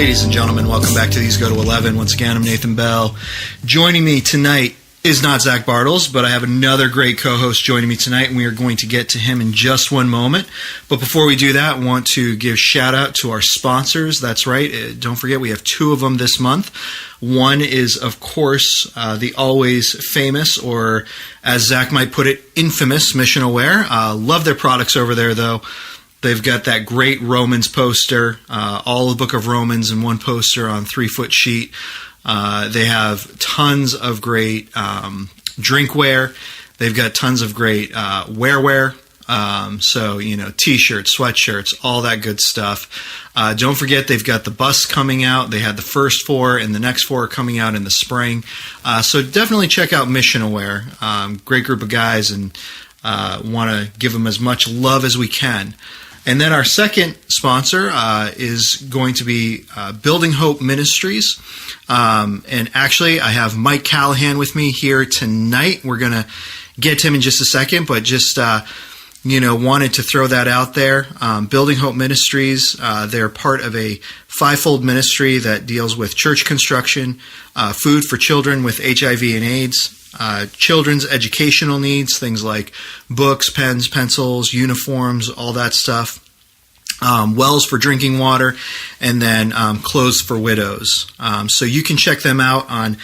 Ladies and gentlemen, welcome back to These Go to 11. Once again, I'm Nathan Bell. Joining me tonight is not Zach Bartles, but I have another great co-host joining me tonight, and we are going to get to him in just one moment. But before we do that, I want to give shout out to our sponsors. That's right. Don't forget, we have two of them this month. One is, of course, the always famous, or as Zach might put it, infamous Mission Aware. Love their products over there, though. They've got that great Romans poster, all the book of Romans in one poster on 3-foot sheet. They have tons of great drinkware. They've got tons of great wearwear. So, T-shirts, sweatshirts, all that good stuff. Don't forget, they've got the bus coming out. They had the first 4, and the next 4 are coming out in the spring. So definitely check out Mission Aware. Great group of guys, and want to give them as much love as we can. And then our second sponsor is going to be Building Hope Ministries. And actually, I have Mike Callahan with me here tonight. We're going to get to him in just a second, but just, wanted to throw that out there. Building Hope Ministries, they're part of a 5-fold ministry that deals with church construction, food for children with HIV and AIDS, children's educational needs, things like books, pens, pencils, uniforms, all that stuff, wells for drinking water, and then clothes for widows. So you can check them out on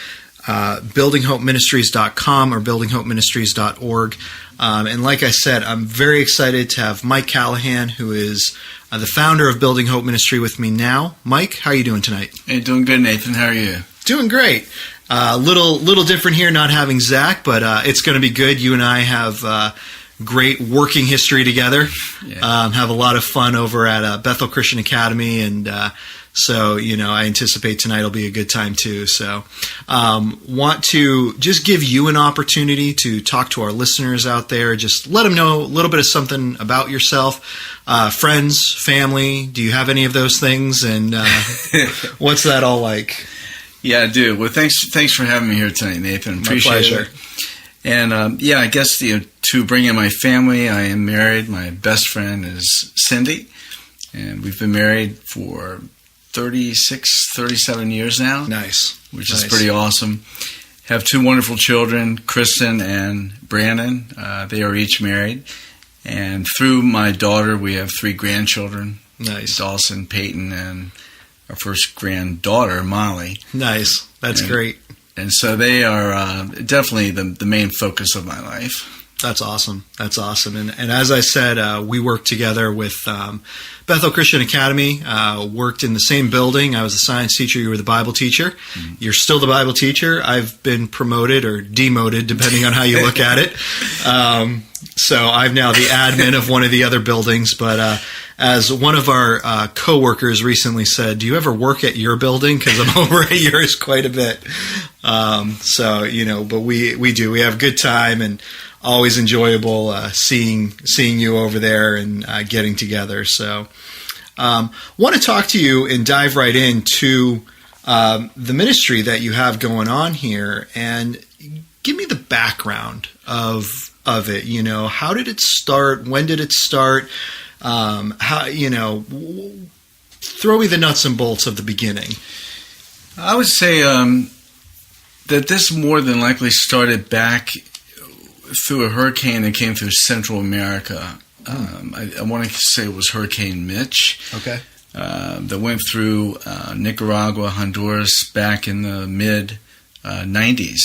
buildinghopeministries.com or buildinghopeministries.org. And like I said, I'm very excited to have Mike Callahan, who is the founder of Building Hope Ministry, with me now. Mike, how are you doing tonight? Hey, doing good, Nathan. How are you? Doing great. Little different here, not having Zach, but it's going to be good. You and I have great working history together. Yeah. Have a lot of fun over at Bethel Christian Academy, and so I anticipate tonight will be a good time too. So want to just give you an opportunity to talk to our listeners out there. Just let them know a little bit of something about yourself, friends, family. Do you have any of those things? And what's that all like? Yeah, I do. Well, thanks for having me here tonight, Nathan. Appreciate it. And I guess to bring in my family, I am married. My best friend is Cindy, and we've been married for 37 years now. Nice. Which is pretty awesome. Have 2 wonderful children, Kristen and Brandon. They are each married. And through my daughter, we have 3 grandchildren. Nice. Dawson, Peyton, and our first granddaughter, Molly. Nice. That's great. And so they are definitely the main focus of my life. That's awesome. That's awesome. And as I said, we worked together with Bethel Christian Academy, worked in the same building. I was the science teacher. You were the Bible teacher. Mm-hmm. You're still the Bible teacher. I've been promoted or demoted, depending on how you look at it. So I'm now the admin of one of the other buildings. But as one of our coworkers recently said, do you ever work at your building? Because I'm over at yours quite a bit. But we do. We have a good time, and always enjoyable seeing you over there and getting together. So want to talk to you and dive right into the ministry that you have going on here, and give me the background of it. How did it start? When did it start? Throw me the nuts and bolts of the beginning. I would say that this more than likely started back through a hurricane that came through Central America. I want to say it was Hurricane Mitch. Okay. That went through Nicaragua, Honduras back in the mid-90s.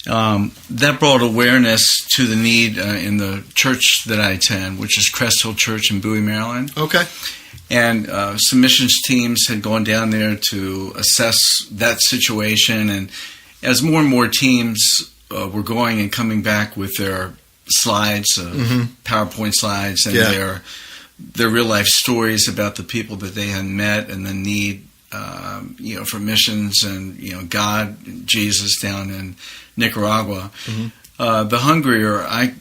That brought awareness to the need in the church that I attend, which is Crest Hill Church in Bowie, Maryland. Okay. And some missions teams had gone down there to assess that situation. And as more and more teams were going and coming back with their slides, PowerPoint slides, and their real-life stories about the people that they had met and the need for missions and, God, Jesus down in Nicaragua. Mm-hmm. The hungrier I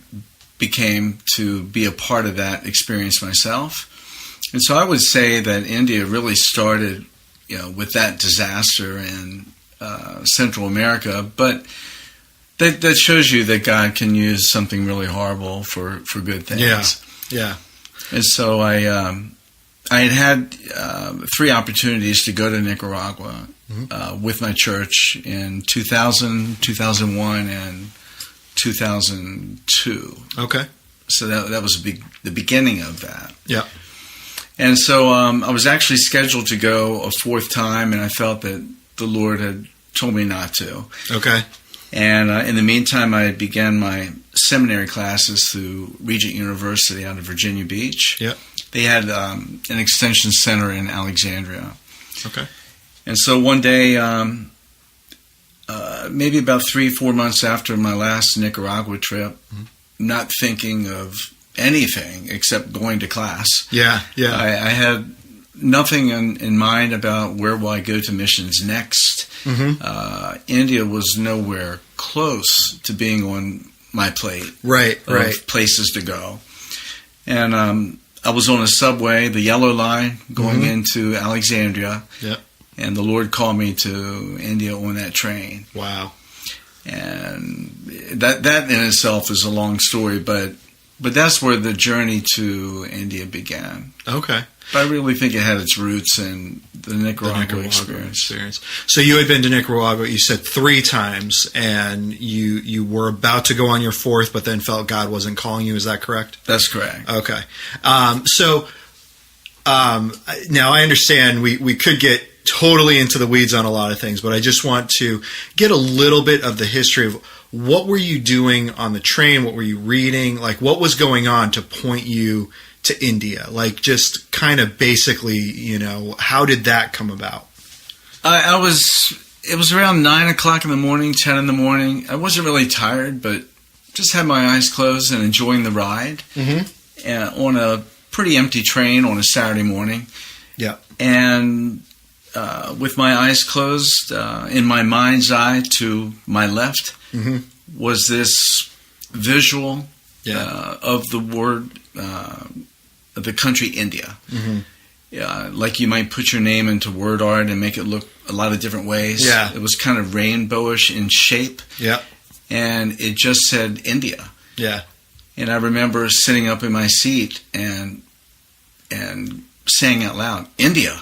became to be a part of that experience myself. And so I would say that India really started, with that disaster in Central America. But that shows you that God can use something really horrible for good things. Yeah. And so I I had 3 opportunities to go to Nicaragua with my church in 2000, 2001, and 2002. Okay. So that was the beginning of that. Yeah. And so I was actually scheduled to go a 4th time, and I felt that the Lord had told me not to. Okay. And in the meantime, I began my seminary classes through Regent University out of Virginia Beach. Yep. They had an extension center in Alexandria. Okay. And so one day, maybe about 3-4 months after my last Nicaragua trip, not thinking of anything except going to class. Yeah, yeah. I had nothing in mind about where will I go to missions next. India was nowhere close to being on my plate. Right. Of places to go. And I was on a subway, the Yellow Line, going into Alexandria. Yep. And the Lord called me to India on that train. Wow. And that in itself is a long story, but that's where the journey to India began. Okay. But I really think it had its roots in the Nicaragua experience. So you had been to Nicaragua, you said 3 times, and you were about to go on your 4th, but then felt God wasn't calling you. Is that correct? That's correct. Okay. Now I understand we could get totally into the weeds on a lot of things, but I just want to get a little bit of the history of what were you doing on the train? What were you reading? Like, what was going on to point you to India? Like, just kind of basically, how did that come about? It was around 9 o'clock in the morning, 10 in the morning. I wasn't really tired, but just had my eyes closed and enjoying the ride on a pretty empty train on a Saturday morning. Yeah. And with my eyes closed, in my mind's eye to my left was this visual of the word, of the country India. Like you might put your name into word art and make it look a lot of different ways. Yeah. It was kind of rainbowish in shape. Yeah. And it just said India. Yeah. And I remember sitting up in my seat and saying out loud, India.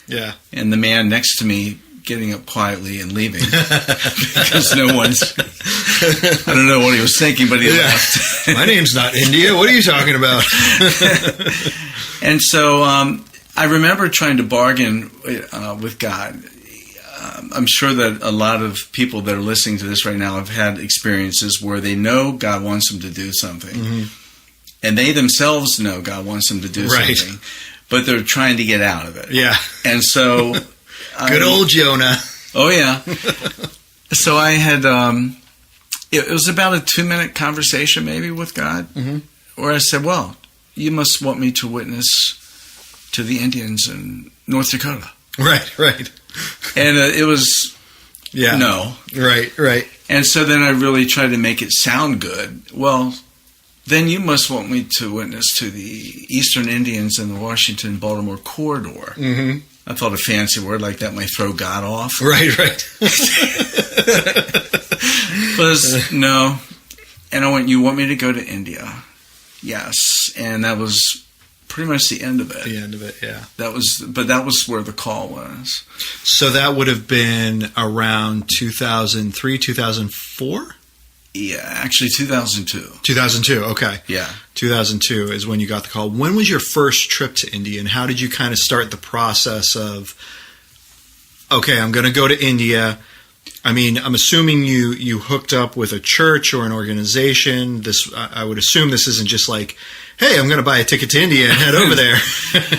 Yeah. And the man next to me getting up quietly and leaving because no one's, I don't know what he was thinking, but he left. My name's not India. What are you talking about? And so I remember trying to bargain with God. I'm sure that a lot of people that are listening to this right now have had experiences where they know God wants them to do something. And they themselves know God wants them to do something. But they're trying to get out of it. Yeah. And so... Good old Jonah. Oh, yeah. So I had... it was about a 2-minute conversation maybe with God. Where I said, well, you must want me to witness to the Indians in North Dakota. Right. And it was... Yeah. No. Right. And so then I really tried to make it sound good. Well... Then you must want me to witness to the Eastern Indians in the Washington-Baltimore corridor. I thought a fancy word like that might throw God off. Right. But no. And I went, you want me to go to India? Yes. And that was pretty much the end of it. Yeah. That was where the call was. So that would have been around 2003, 2004? Yeah, actually 2002. 2002, okay. Yeah. 2002 is when you got the call. When was your first trip to India, and how did you kind of start the process of, okay, I'm going to go to India. I mean, I'm assuming you hooked up with a church or an organization. I would assume this isn't just like, hey, I'm going to buy a ticket to India and head over there.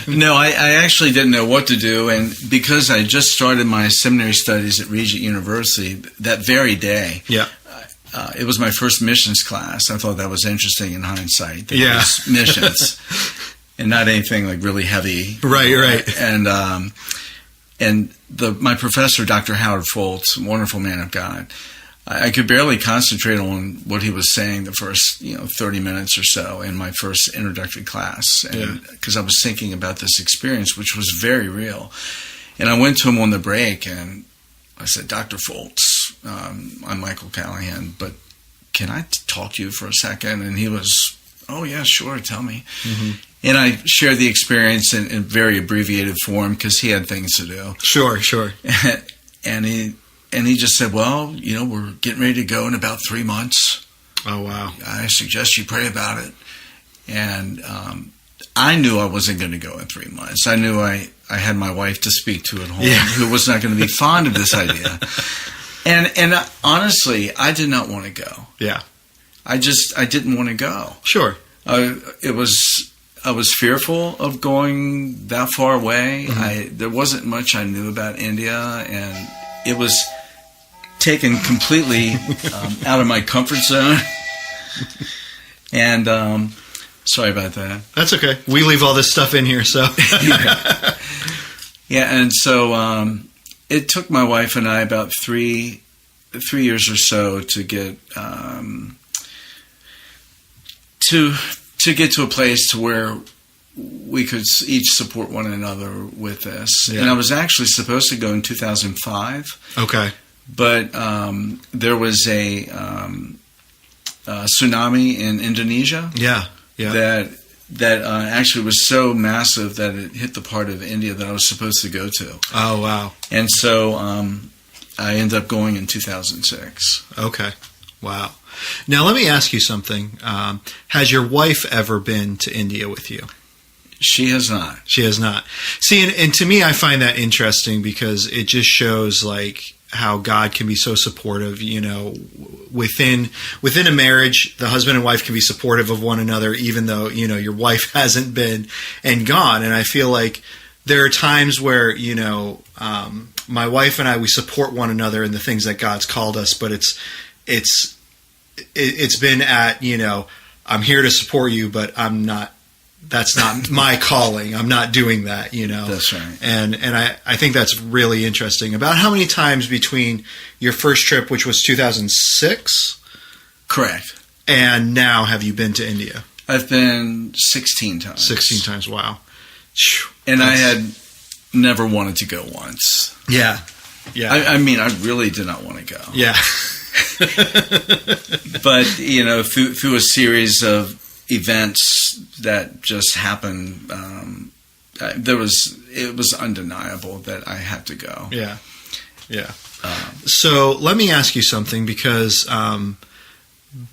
No, I actually didn't know what to do, and because I just started my seminary studies at Regent University that very day, it was my first missions class. I thought that was interesting in hindsight. It was missions, and not anything like really heavy. Right. And my professor, Dr. Howard Foltz, wonderful man of God, I could barely concentrate on what he was saying the first 30 minutes or so in my first introductory class, because I was thinking about this experience, which was very real. And I went to him on the break, and I said, Dr. Foltz, I'm Michael Callahan, but can I talk to you for a second? And he was, oh, yeah, sure, tell me. And I shared the experience in very abbreviated form because he had things to do. Sure. And he just said, well, we're getting ready to go in about 3 months. Oh, wow. I suggest you pray about it. And I knew I wasn't going to go in 3 months. I knew I had my wife to speak to at home, who was not going to be fond of this idea. And honestly, I did not want to go. Yeah. I didn't want to go. Sure. I was fearful of going that far away. Mm-hmm. There wasn't much I knew about India, and it was taken completely out of my comfort zone. And sorry about that. That's okay. We leave all this stuff in here, so. Yeah, and so it took my wife and I about 3 years or so to get to get to a place to where we could each support one another with this. Yeah. And I was actually supposed to go in 2005. Okay. But there was a tsunami in Indonesia. Yeah. That actually was so massive that it hit the part of India that I was supposed to go to. Oh, wow. And so I ended up going in 2006. Okay. Wow. Now, let me ask you something. Has your wife ever been to India with you? She has not. She has not. See, and to me, I find that interesting because it just shows, like, how God can be so supportive, within a marriage, the husband and wife can be supportive of one another, even though, your wife hasn't been and gone. And I feel like there are times where, my wife and I, we support one another in the things that God's called us, but it's been at, I'm here to support you, but that's not my calling. I'm not doing that, That's right. And I think that's really interesting. About how many times between your first trip, which was 2006? Correct. And now have you been to India? I've been 16 times. 16 times, wow. And I had never wanted to go once. Yeah. I mean, I really did not want to go. Yeah. But, through a series of events that just happened, it was undeniable that I had to go. Yeah. So let me ask you something, because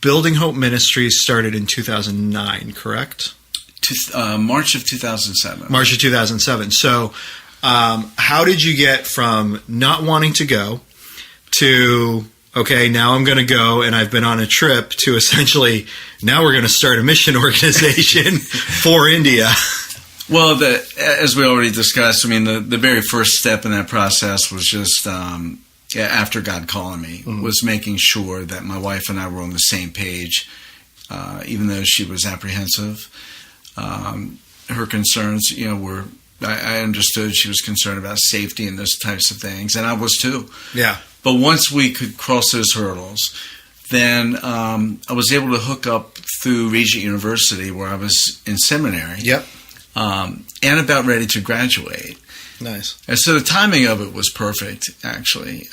Building Hope Ministries started in 2009, correct? March of 2007. March of 2007. So how did you get from not wanting to go to, okay, now I'm going to go and I've been on a trip, to essentially now we're going to start a mission organization for India? Well, as we already discussed, I mean, the very first step in that process was just after God calling me, was making sure that my wife and I were on the same page, even though she was apprehensive. Her concerns, were, I understood she was concerned about safety and those types of things, and I was too. Yeah. But once we could cross those hurdles, then I was able to hook up through Regent University, where I was in seminary. Yep. And about ready to graduate. Nice. And so the timing of it was perfect, actually.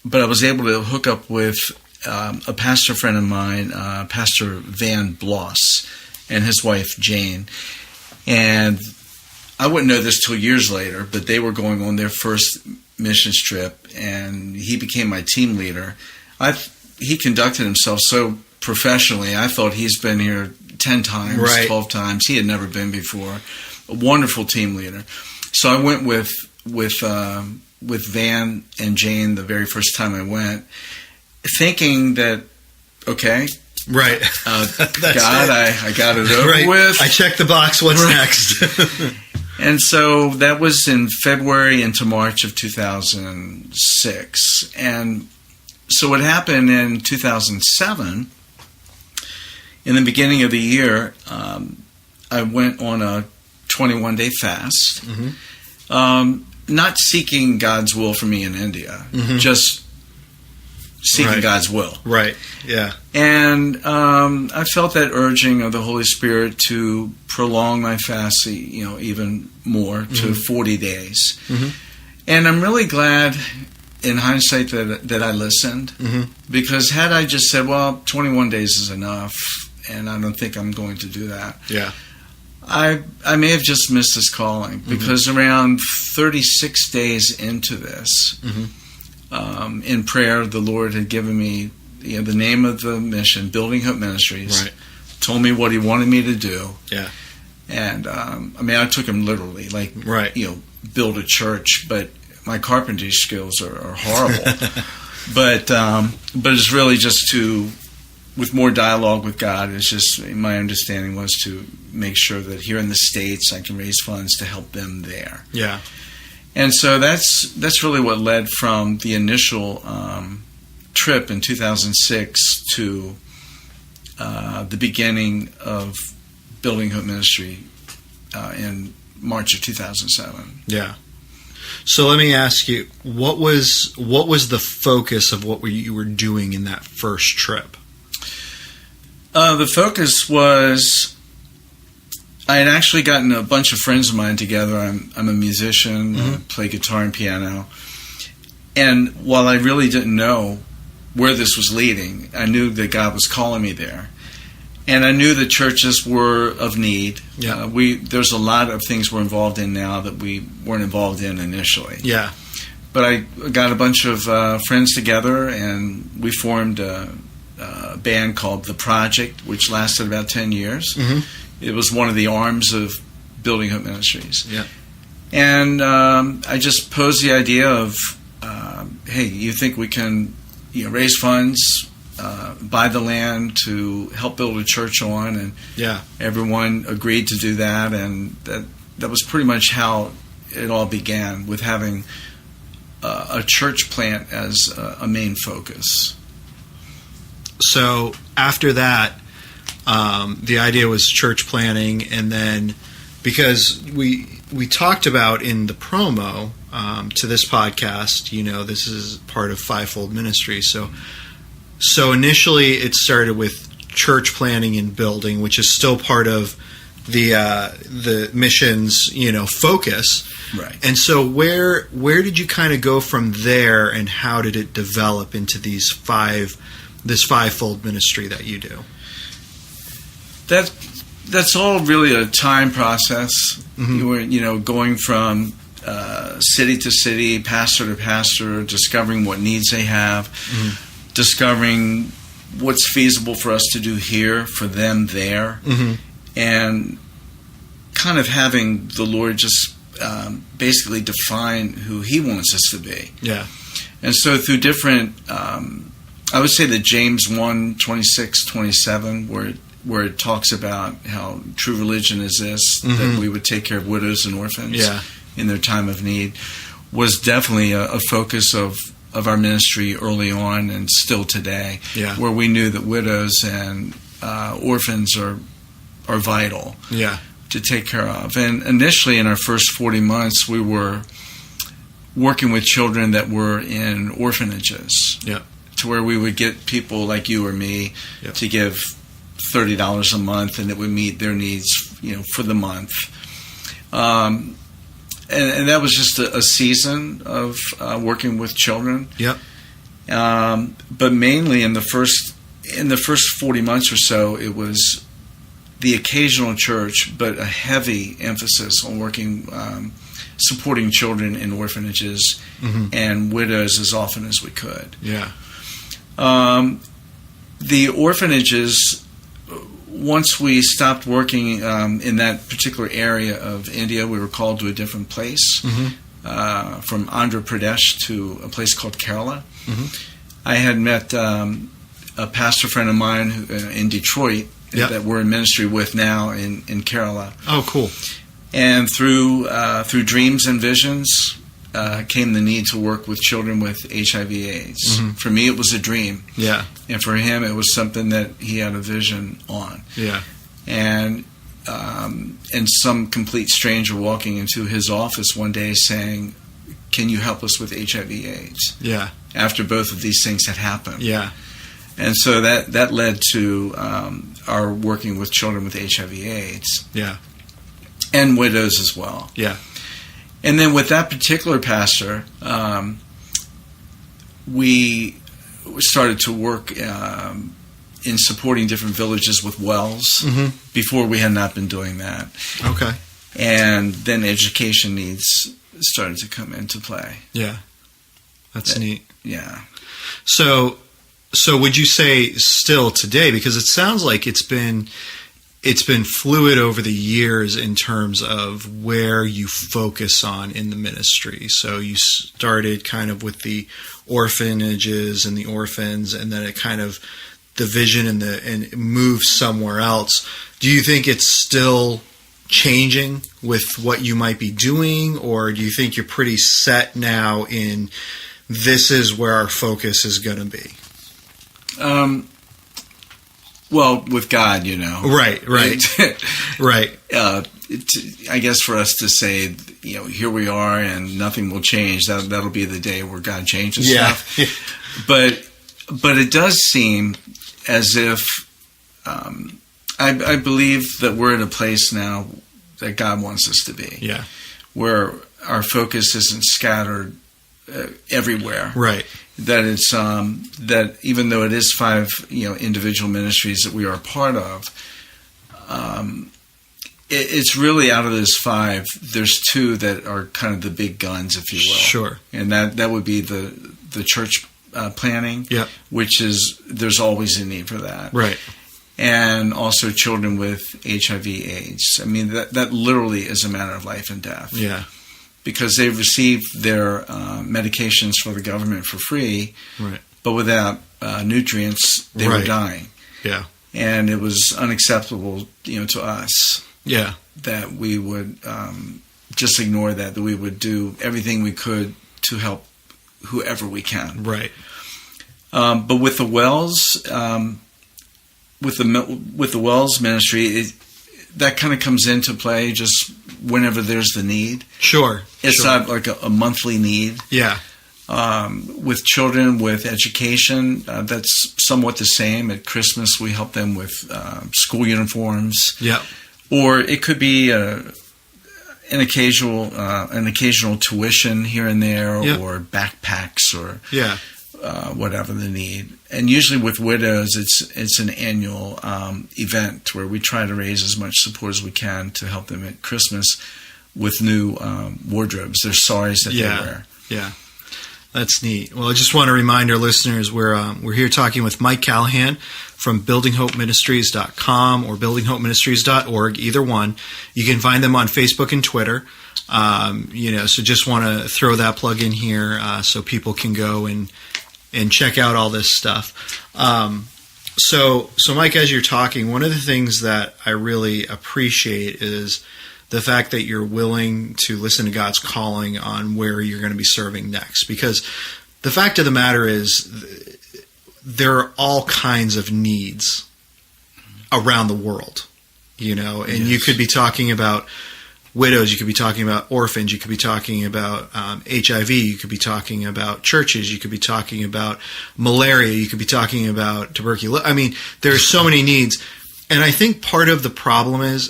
But I was able to hook up with a pastor friend of mine, Pastor Van Bloss, and his wife, Jane. And I wouldn't know this till years later, but they were going on their first missions trip, and he became my team leader. He conducted himself so professionally. I thought he's been here 10 times, right. 12 times. He had never been before. A wonderful team leader. So I went with Van and Jane the very first time I went, thinking that, okay, right, God, I got it over with. I checked the box. What's next? And so that was in February into March of 2006. And so what happened in 2007, in the beginning of the year, I went on a 21-day fast, not seeking God's will for me in India, just seeking God's will. Right, yeah. And I felt that urging of the Holy Spirit to prolong my fast, even more, to 40 days. And I'm really glad, in hindsight, that I listened, because had I just said, well, 21 days is enough, and I don't think I'm going to do that. Yeah. I may have just missed this calling because around 36 days into this, in prayer, the Lord had given me the name of the mission, Building Hope Ministries. Right. Told me what He wanted me to do. Yeah. And I took Him literally, right. Build a church, but my carpentry skills are horrible. but it's really just to, with more dialogue with God, it's just, my understanding was to make sure that here in the States I can raise funds to help them there. Yeah. And so that's really what led from the initial trip in 2006 to the beginning of Building Hope Ministry in March of 2007. Yeah. So let me ask you, what was the focus of what you were doing in that first trip? The focus was, I had actually gotten a bunch of friends of mine together. I'm a musician, I play guitar and piano. And while I really didn't know where this was leading, I knew that God was calling me there. And I knew that churches were of need. Yeah. There's a lot of things we're involved in now that we weren't involved in initially. Yeah. But I got a bunch of friends together, and we formed a band called The Project, which lasted about 10 years. It was one of the arms of Building Hope Ministries. Yeah. And I just posed the idea of, hey, you think we can raise funds, buy the land to help build a church on? And everyone agreed to do that, and that was pretty much how it all began, with having a church plant as a main focus. So after that, the idea was church planning, and then because we talked about in the promo to this podcast, this is part of Fivefold Ministry. So initially it started with church planning and building, which is still part of the mission's focus. Right. And so where did you kind of go from there, and how did it develop into this fivefold ministry that you do? That's all really a time process. You were, going from city to city, pastor to pastor, discovering what needs they have, discovering what's feasible for us to do here for them there, and kind of having the Lord just basically define who He wants us to be. Yeah. And so through different, I would say that James 1, 26, 27, where it talks about how true religion is this, that we would take care of widows and orphans in their time of need, was definitely a focus of our ministry early on and still today, where we knew that widows and orphans are vital to take care of. And initially in our first 40 months, we were working with children that were in orphanages, to where we would get people like you or me to give $30 a month, and it would meet their needs, for the month. And that was just a season of working with children. But mainly in the first 40 months or so, it was the occasional church, but a heavy emphasis on working, supporting children in orphanages and widows as often as we could. The orphanages, once we stopped working in that particular area of India, we were called to a different place, from Andhra Pradesh to a place called Kerala. I had met a pastor friend of mine in Detroit that we're in ministry with now in Kerala. Oh, cool. And through dreams and visions came the need to work with children with HIV/AIDS. For me, it was a dream. And for him, it was something that he had a vision on. And some complete stranger walking into his office one day saying, "Can you help us with HIV/AIDS?" After both of these things had happened. And so that led to our working with children with HIV/AIDS. And widows as well. And then with that particular pastor, we started to work in supporting different villages with wells. Before we had not been doing that. Okay. And then education needs started to come into play. Yeah. That's neat. Yeah. So would you say still today, because it sounds like it's been fluid over the years in terms of where you focus on in the ministry. So you started kind of with the orphanages and the orphans, and then it kind of the vision and moved somewhere else. Do you think it's still changing with what you might be doing, or do you think you're pretty set now in this is where our focus is going to be? Well, with God, Right. Right. I guess for us to say, here we are and nothing will change, that'll be the day where God changes stuff. But it does seem as if I believe that we're in a place now that God wants us to be. Yeah. Where our focus isn't scattered everywhere. Right. That it's that even though it is 5 individual ministries that we are a part of, it's really out of those 5, there's 2 that are kind of the big guns, if you will. Sure. And that would be the church planning, which is there's always a need for that. Right. And also children with HIV/AIDS. I mean, that literally is a matter of life and death. Yeah. Because they've received their medications for the government for free, right. but without nutrients, they were dying. Yeah. And it was unacceptable, to us. Yeah. That we would just ignore that we would do everything we could to help whoever we can. Right. But with the Wells, with the Wells ministry, that kind of comes into play just whenever there's the need. Sure. It's not like a monthly need. Yeah. With children, with education, that's somewhat the same. At Christmas, we help them with school uniforms. Yeah. Or it could be an occasional tuition here and there, or backpacks, or whatever the need. And usually with widows, it's an annual event where we try to raise as much support as we can to help them at Christmas with new wardrobes. Their saris that they wear. Yeah. That's neat. Well, I just want to remind our listeners we're here talking with Mike Callahan from buildinghopeministries.com or buildinghopeministries.org, either one. You can find them on Facebook and Twitter. So just want to throw that plug in here so people can go and check out all this stuff. So Mike, as you're talking, one of the things that I really appreciate is the fact that you're willing to listen to God's calling on where you're going to be serving next. Because the fact of the matter is there are all kinds of needs around the world, and you could be talking about widows, you could be talking about orphans, you could be talking about HIV, you could be talking about churches, you could be talking about malaria, you could be talking about tuberculosis. I mean, there's so many needs. And I think part of the problem is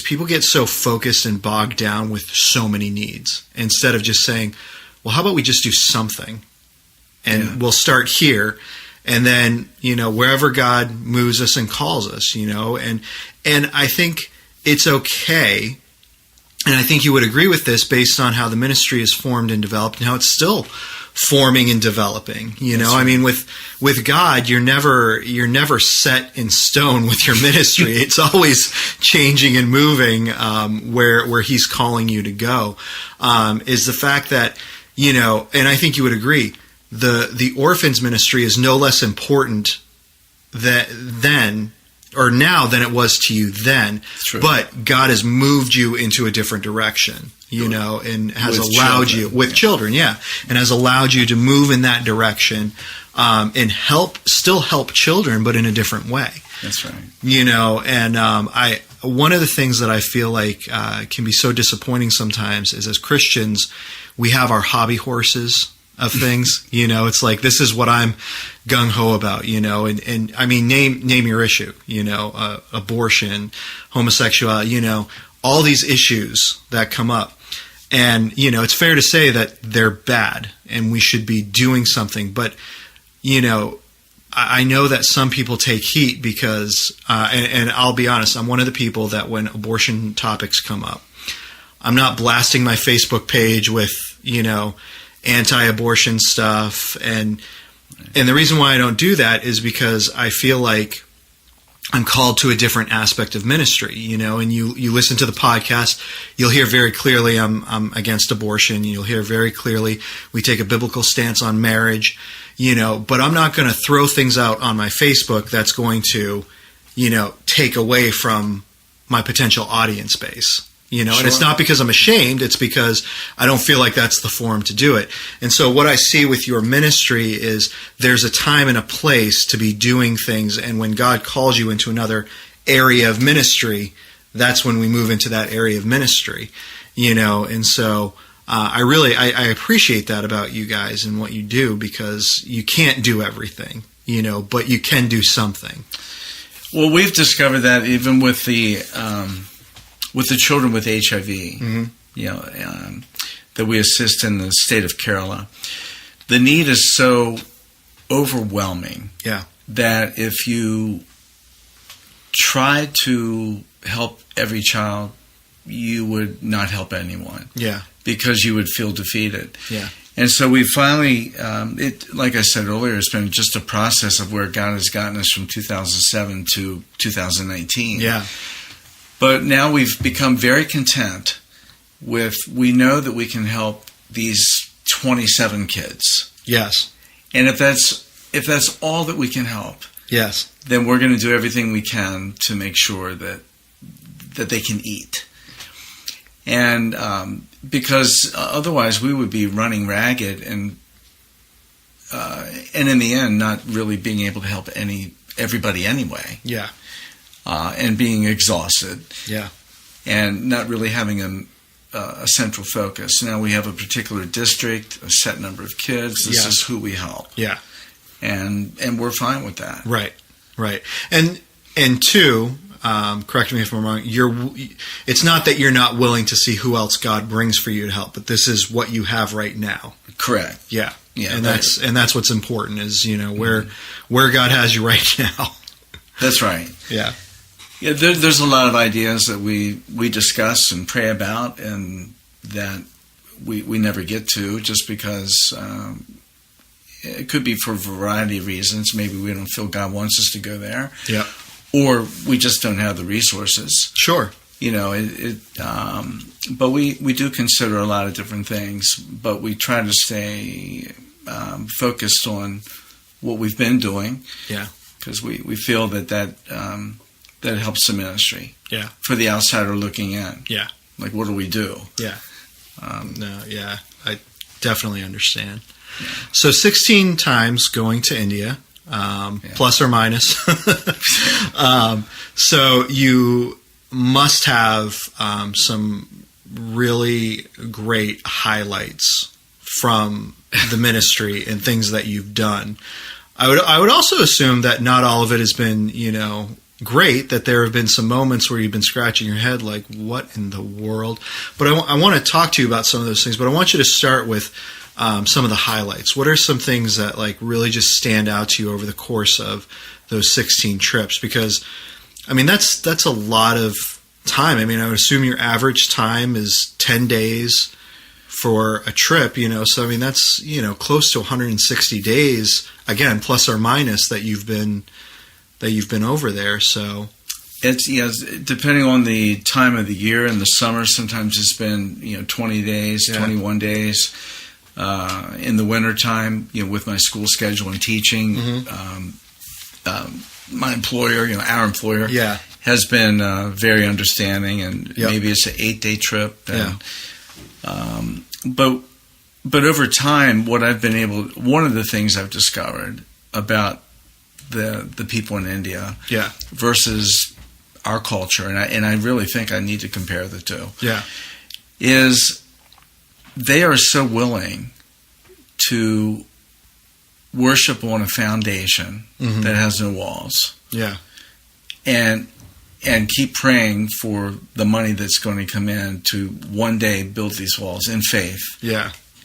people get so focused and bogged down with so many needs instead of just saying, well, how about we just do something and we'll start here. And then, wherever God moves us and calls us, and I think it's okay. And I think you would agree with this based on how the ministry is formed and developed and how it's still forming and developing. Right. I mean, with God, you're never set in stone with your ministry. It's always changing and moving where He's calling you to go. Is the fact that, and I think you would agree, the orphans ministry is no less important then or now than it was to you then. True. But God has moved you into a different direction, and has allowed you with children, and has allowed you to move in that direction, and still help children, but in a different way. That's right. And one of the things that I feel like can be so disappointing sometimes is as Christians, we have our hobby horses of things. It's like, this is what I'm gung-ho about, and I mean, name your issue, abortion, homosexuality, all these issues that come up. And, it's fair to say that they're bad and we should be doing something. But, I know that some people take heat because, and I'll be honest, I'm one of the people that when abortion topics come up, I'm not blasting my Facebook page with, anti-abortion stuff. And the reason why I don't do that is because I feel like I'm called to a different aspect of ministry, and you listen to the podcast, you'll hear very clearly I'm against abortion. You'll hear very clearly we take a biblical stance on marriage, but I'm not going to throw things out on my Facebook that's going to, take away from my potential audience base. Sure. And it's not because I'm ashamed, it's because I don't feel like that's the forum to do it. And so what I see with your ministry is there's a time and a place to be doing things, and when God calls you into another area of ministry, that's when we move into that area of ministry, and so I appreciate that about you guys and what you do, because you can't do everything, but you can do something. Well, we've discovered that even with the children with HIV, that we assist in the state of Kerala, the need is so overwhelming that if you try to help every child, you would not help anyone. Because you would feel defeated. And so we finally, like I said earlier, it's been just a process of where God has gotten us from 2007 to 2019. But now we've become very content with, we know that we can help these 27 kids. And if that's all that we can help, then we're going to do everything we can to make sure that they can eat. And because otherwise we would be running ragged and in the end not really being able to help everybody anyway. And being exhausted. And not really having a central focus. Now we have a particular district, a set number of kids. This is who we help. And we're fine with that. Right. And two, correct me if I'm wrong, it's not that you're not willing to see who else God brings for you to help, but this is what you have right now. Correct. And that's what's important is, where God has you right now. That's right. There's a lot of ideas that we discuss and pray about, and that we never get to, just because it could be for a variety of reasons. Maybe we don't feel God wants us to go there. Or we just don't have the resources. But we do consider a lot of different things, but we try to stay focused on what we've been doing. Because we feel that helps the ministry. For the outsider looking in. Like, what do we do? I definitely understand. So 16 times going to India, plus or minus. So you must have some really great highlights from the ministry and things that you've done. I would also assume that not all of it has been, great, that there have been some moments where you've been scratching your head like, what in the world? But I want to talk to you about some of those things, but I want you to start with some of the highlights. What are some things that really just stand out to you over the course of those 16 trips? Because, that's a lot of time. I would assume your average time is 10 days for a trip, so that's, close to 160 days, again, plus or minus, that you've been over there. So it's depending on the time of the year. In the summer, sometimes it's been 20 days, 21 days. In the wintertime, with my school schedule and teaching, my employer, our employer, has been very understanding, and maybe it's an 8-day trip. And, but over time, one of the things I've discovered about the people in India versus our culture, and I really think I need to compare the two, is they are so willing to worship on a foundation that has no walls. And keep praying for the money that's going to come in to one day build these walls in faith.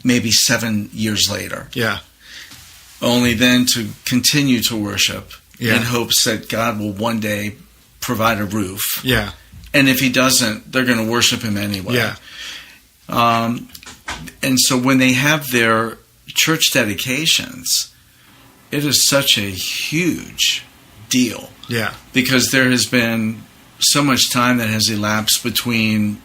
Maybe 7 years later. only then to continue to worship Yeah. in hopes that God will one day provide a roof. Yeah. And if he doesn't, they're going to worship him anyway. Yeah. And so when they have their church dedications, it is such a huge deal Yeah. because there has been so much time that has elapsed between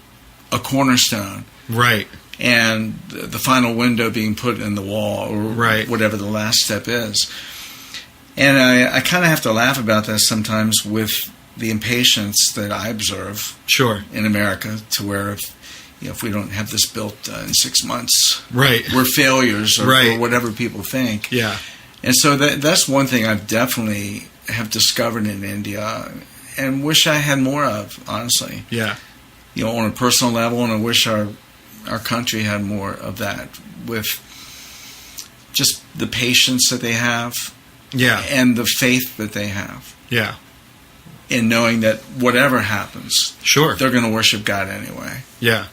a cornerstone Right. and the final window being put in the wall, or Right. whatever the last step is. And I kind of have to laugh about that sometimes with the impatience that I observe Sure. in America, to where if we don't have this built in 6 months, Right. we're failures, or, Right. or whatever people think. Yeah. And so that's one thing I've definitely have discovered in India, and wish I had more of, honestly. Yeah. On a personal level, and I wish our country had more of that, with just the patience that they have Yeah. and the faith that they have Yeah. in knowing that whatever happens, Sure. they're going to worship God anyway. Yeah.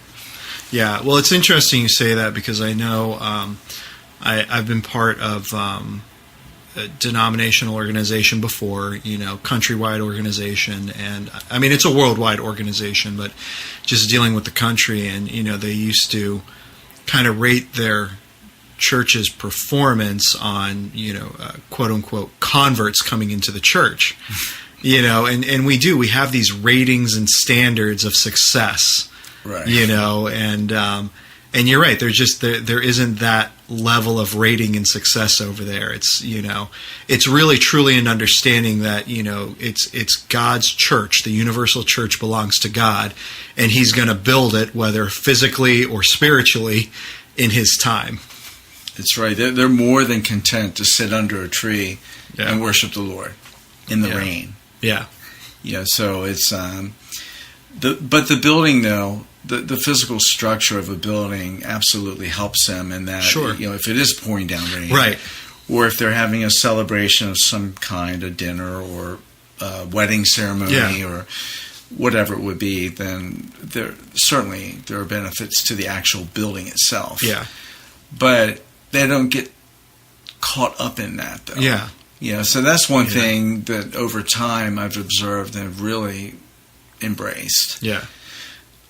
Yeah. Well, it's interesting you say that, because I know I've been part of a denominational organization before, countrywide organization. And I mean, it's a worldwide organization, but just dealing with the country. And, they used to kind of rate their church's performance on, quote unquote, converts coming into the church. And we have these ratings and standards of success. Right. And you're right. There's just there isn't that level of rating and success over there. It's it's really truly an understanding that it's God's church. The universal church belongs to God, and He's going to build it, whether physically or spiritually, in His time. That's right. They're more than content to sit under a tree and worship the Lord in the rain. Yeah. So it's but the building, though, the physical structure of a building absolutely helps them in that. Sure. If it is pouring down rain, Right. or if they're having a celebration of some kind, a dinner or a wedding ceremony or whatever it would be, then there are benefits to the actual building itself. Yeah. But they don't get caught up in that, though. Yeah. So that's one thing that over time I've observed and have really embraced. Yeah.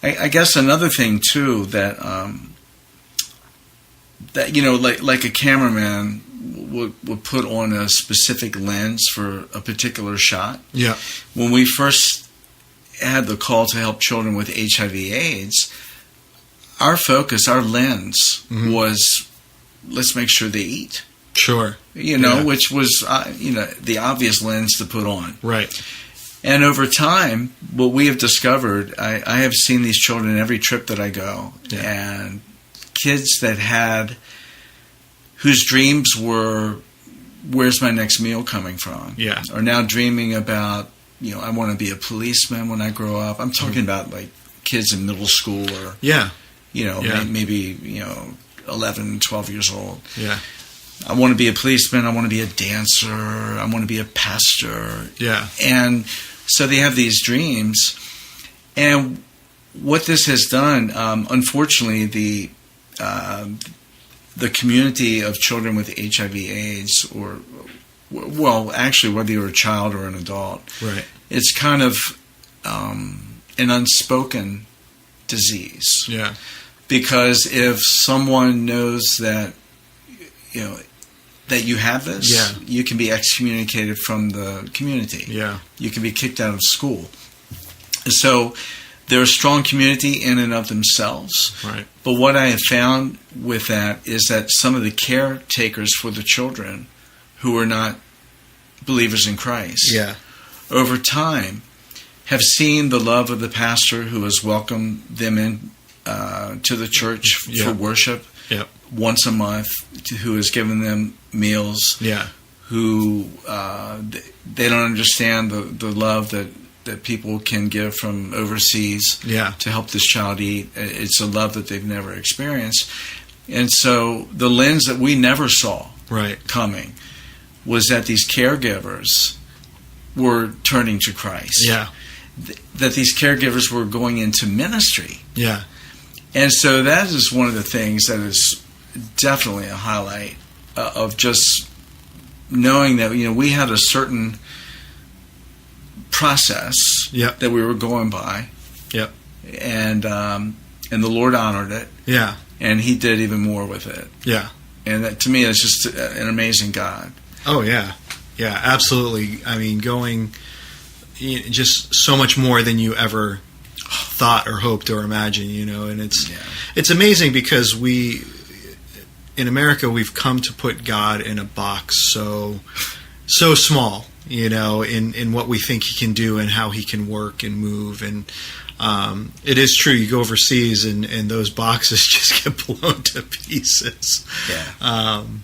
I guess another thing too that like a cameraman would put on a specific lens for a particular shot. Yeah. When we first had the call to help children with HIV/AIDS, our focus, our lens was, let's make sure they eat. Sure. Which was the obvious lens to put on. Right. And over time, what we have discovered, I have seen these children every trip that I go, and kids whose dreams were, where's my next meal coming from? Yeah. Are now dreaming about, I want to be a policeman when I grow up. I'm talking about like kids in middle school or, maybe, 11, 12 years old. Yeah. I want to be a policeman. I want to be a dancer. I want to be a pastor. Yeah. And so they have these dreams. And what this has done, unfortunately, the community of children with HIV/AIDS, or, well, actually, whether you're a child or an adult, right, it's kind of an unspoken disease. Yeah. Because if someone knows that, that you have this, you can be excommunicated from the community. Yeah. You can be kicked out of school. So they're a strong community in and of themselves. Right. But what I have found with that is that some of the caretakers for the children who are not believers in Christ, over time, have seen the love of the pastor who has welcomed them in to the church for worship once a month, who has given them meals, who they don't understand the love that people can give from overseas to help this child eat. It's a love that they've never experienced. And so the lens that we never saw coming was that these caregivers were turning to Christ. That these caregivers were going into ministry. And so that is one of the things that is definitely a highlight of just knowing that we had a certain process Yep. that we were going by, Yep. and the Lord honored it, Yeah. and He did even more with it. Yeah. And that, to me, is just an amazing God. Oh yeah, yeah, absolutely. I mean, going just so much more than you ever thought or hoped or imagined, and it's amazing because we in America we've come to put God in a box so small, in what we think He can do and how He can work and move, and it is true. You go overseas and those boxes just get blown to pieces. Yeah. And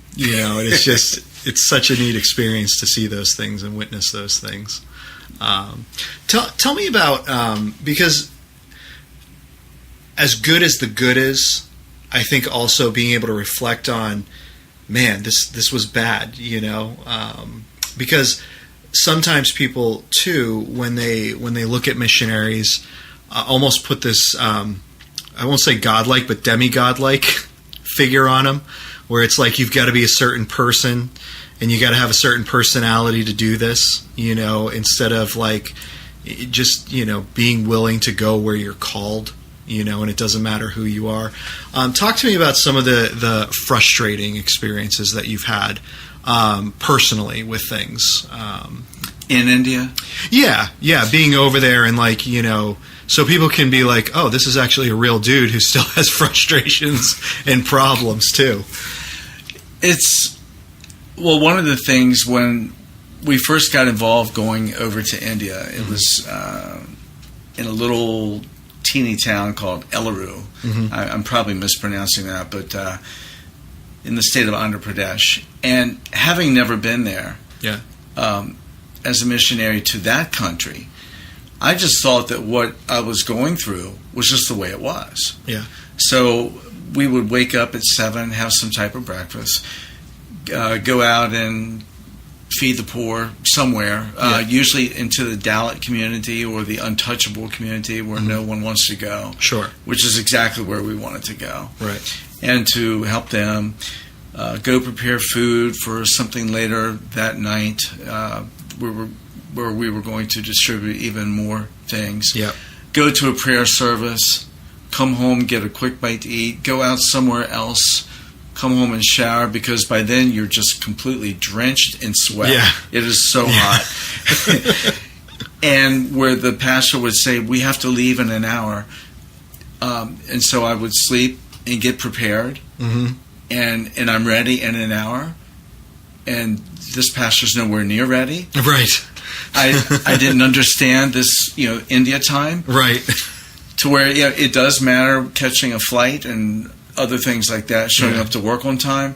it's such a neat experience to see those things and witness those things. Tell me about, because as good as the good is, I think also being able to reflect on, man, this was bad, because sometimes people too, when they look at missionaries, almost put this, I won't say godlike, but demigod-like figure on them, where it's like you've got to be a certain person and you got to have a certain personality to do this, instead of like just, being willing to go where you're called, and it doesn't matter who you are. Talk to me about some of the frustrating experiences that you've had personally with things. In India? Yeah, being over there and so people can be like, oh, this is actually a real dude who still has frustrations and problems too. One of the things when we first got involved going over to India, it was in a little teeny town called Elleru. Mm-hmm. I'm probably mispronouncing that, but in the state of Andhra Pradesh. And having never been there, as a missionary to that country, I just thought that what I was going through was just the way it was. Yeah. So we would wake up at 7, have some type of breakfast, go out and feed the poor somewhere, usually into the Dalit community or the untouchable community where no one wants to go. Sure. Which is exactly where we wanted to go. Right. And to help them go prepare food for something later that night, where we were going to distribute even more things. Yep. Go to a prayer service, come home, get a quick bite to eat, go out somewhere else, come home and shower, because by then you're just completely drenched in sweat. Yeah. It is so hot. And where the pastor would say, we have to leave in an hour. And so I would sleep and get prepared. Mm-hmm. And I'm ready in an hour. And this pastor's nowhere near ready. Right. I didn't understand this, India time. Right. To where it does matter catching a flight and other things like that, showing up to work on time.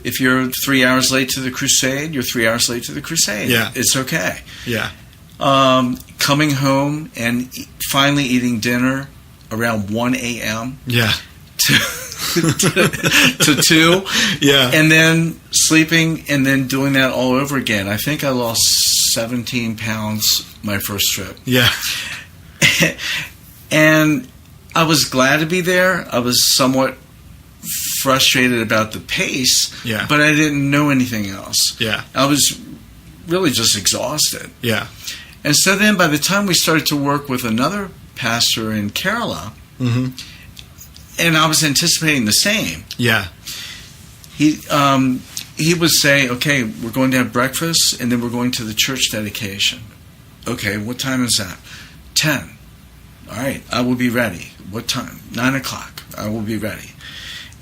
If you're 3 hours late to the crusade, you're 3 hours late to the crusade. Yeah. It's okay. Yeah. Coming home and finally eating dinner around 1 a.m. Yeah. to 2. Yeah. And then sleeping and then doing that all over again. I think I lost 17 pounds my first trip. Yeah. And I was glad to be there. I was somewhat frustrated about the pace, but I didn't know anything else. Yeah. I was really just exhausted. Yeah. And so then by the time we started to work with another pastor in Kerala, and I was anticipating the same. Yeah. He would say, okay, we're going to have breakfast, and then we're going to the church dedication. Okay, what time is that? 10. All right, I will be ready. What time? 9 o'clock. I will be ready.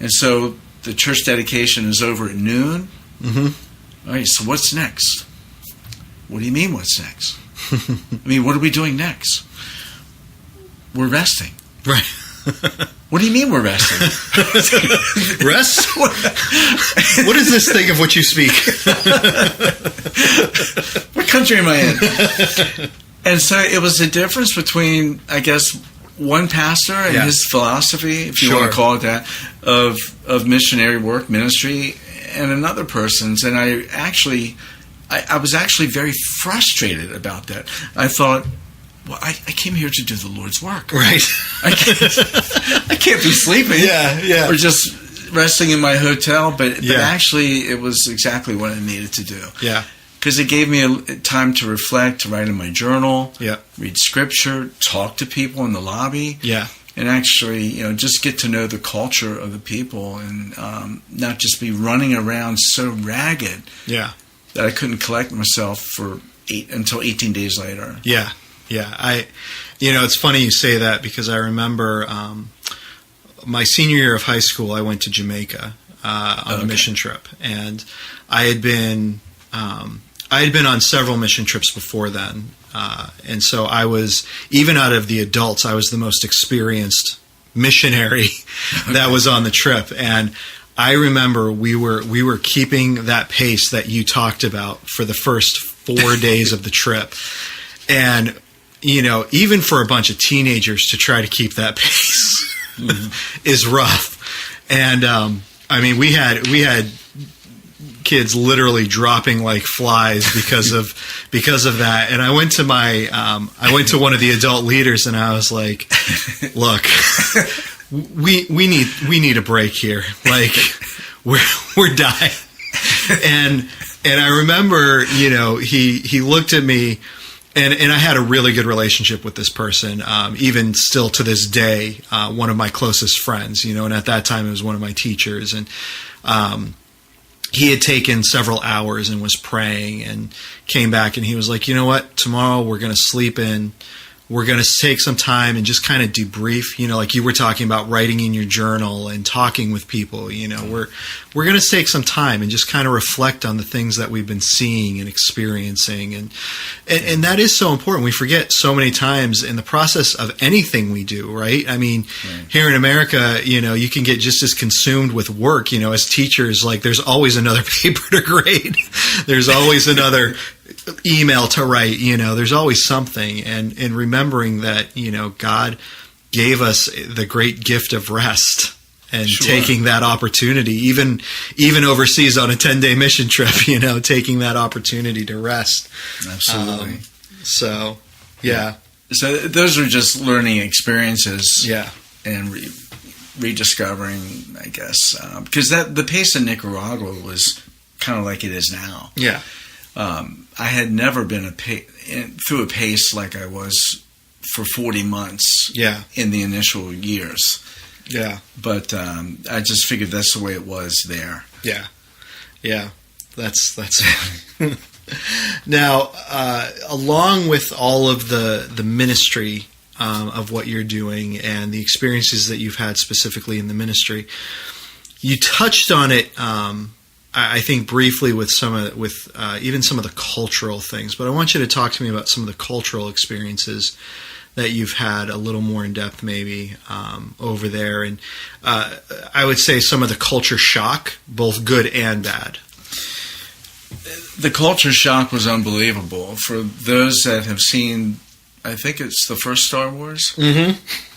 And so the church dedication is over at noon. Mm-hmm. All right, so what's next? What do you mean, what's next? I mean, what are we doing next? We're resting. Right. What do you mean we're resting? Rest? What is this thing of which you speak? What country am I in? And so it was a difference between, I guess, one pastor and his philosophy, if you want to call it that, of missionary work, ministry, and another person's. And I was actually very frustrated about that. I thought, well, I came here to do the Lord's work. Right. I can't be sleeping. Yeah. Or just resting in my hotel, but Yeah. actually it was exactly what I needed to do. Yeah. Because it gave me time to reflect, to write in my journal, Yeah. read scripture, talk to people in the lobby, Yeah. and actually, just get to know the culture of the people, and not just be running around so ragged Yeah. that I couldn't collect myself until 18 days later. Yeah. Yeah. It's funny you say that, because I remember my senior year of high school, I went to Jamaica on a mission trip, and I had been on several mission trips before then, and so I was, even out of the adults, I was the most experienced missionary that was on the trip. And I remember we were keeping that pace that you talked about for the first 4 days of the trip, and even for a bunch of teenagers to try to keep that pace is rough. And we had kids literally dropping like flies because of that. And I went to one of the adult leaders, and I was like, look, we need a break here. Like, we're dying. And I remember, he looked at me, and I had a really good relationship with this person, even still to this day, one of my closest friends, and at that time it was one of my teachers. And he had taken several hours and was praying, and came back, and he was like, you know what, tomorrow we're going to sleep in. We're going to take some time and just kind of debrief, like you were talking about writing in your journal and talking with people. We're going to take some time and just kind of reflect on the things that we've been seeing and experiencing. And that is so important. We forget so many times in the process of anything we do, right? I mean, Here in America, you can get just as consumed with work, as teachers, like there's always another paper to grade. There's always another email to write, there's always something. And remembering that, God gave us the great gift of rest, and taking that opportunity, even overseas on a 10-day mission trip, taking that opportunity to rest. Absolutely. So those are just learning experiences. Yeah. And rediscovering, I guess, because the pace in Nicaragua was kind of like it is now. Yeah. I had never been through a pace like I was for 40 months. Yeah. In the initial years. Yeah. But I just figured that's the way it was there. Yeah. Yeah. That's Now, along with all of the ministry of what you're doing and the experiences that you've had specifically in the ministry, you touched on it. I think briefly with even some of the cultural things, but I want you to talk to me about some of the cultural experiences that you've had a little more in depth, maybe over there, and I would say some of the culture shock, both good and bad. The culture shock was unbelievable for those that have seen. I think it's the first Star Wars,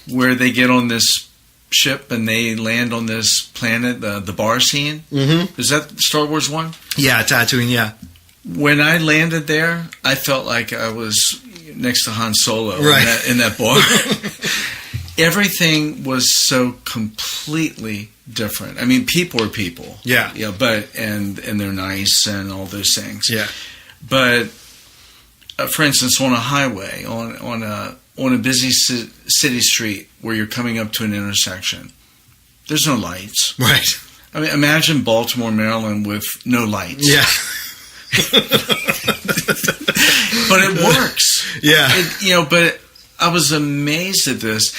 where they get on this ship and they land on this planet, the bar scene. Mm-hmm. Is that Star Wars 1? Yeah, Tatooine, yeah. When I landed there, I felt like I was next to Han Solo in that bar. Everything was so completely different. I mean, people are people. Yeah. Yeah, but and they're nice and all those things. Yeah. But for instance, on a highway, on a busy city street where you're coming up to an intersection, there's no lights. Right. I mean, imagine Baltimore, Maryland with no lights. Yeah. But it works. Yeah. But I was amazed at this.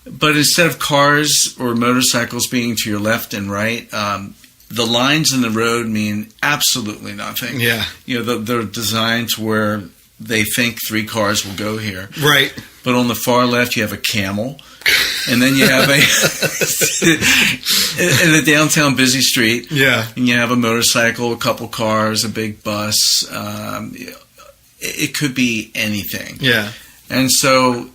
But instead of cars or motorcycles being to your left and right, the lines in the road mean absolutely nothing. Yeah. They're designed to where they think 3 cars will go here. Right. But on the far left, you have a camel. And then you have in a downtown busy street. Yeah. And you have a motorcycle, a couple cars, a big bus. It could be anything. Yeah. And so,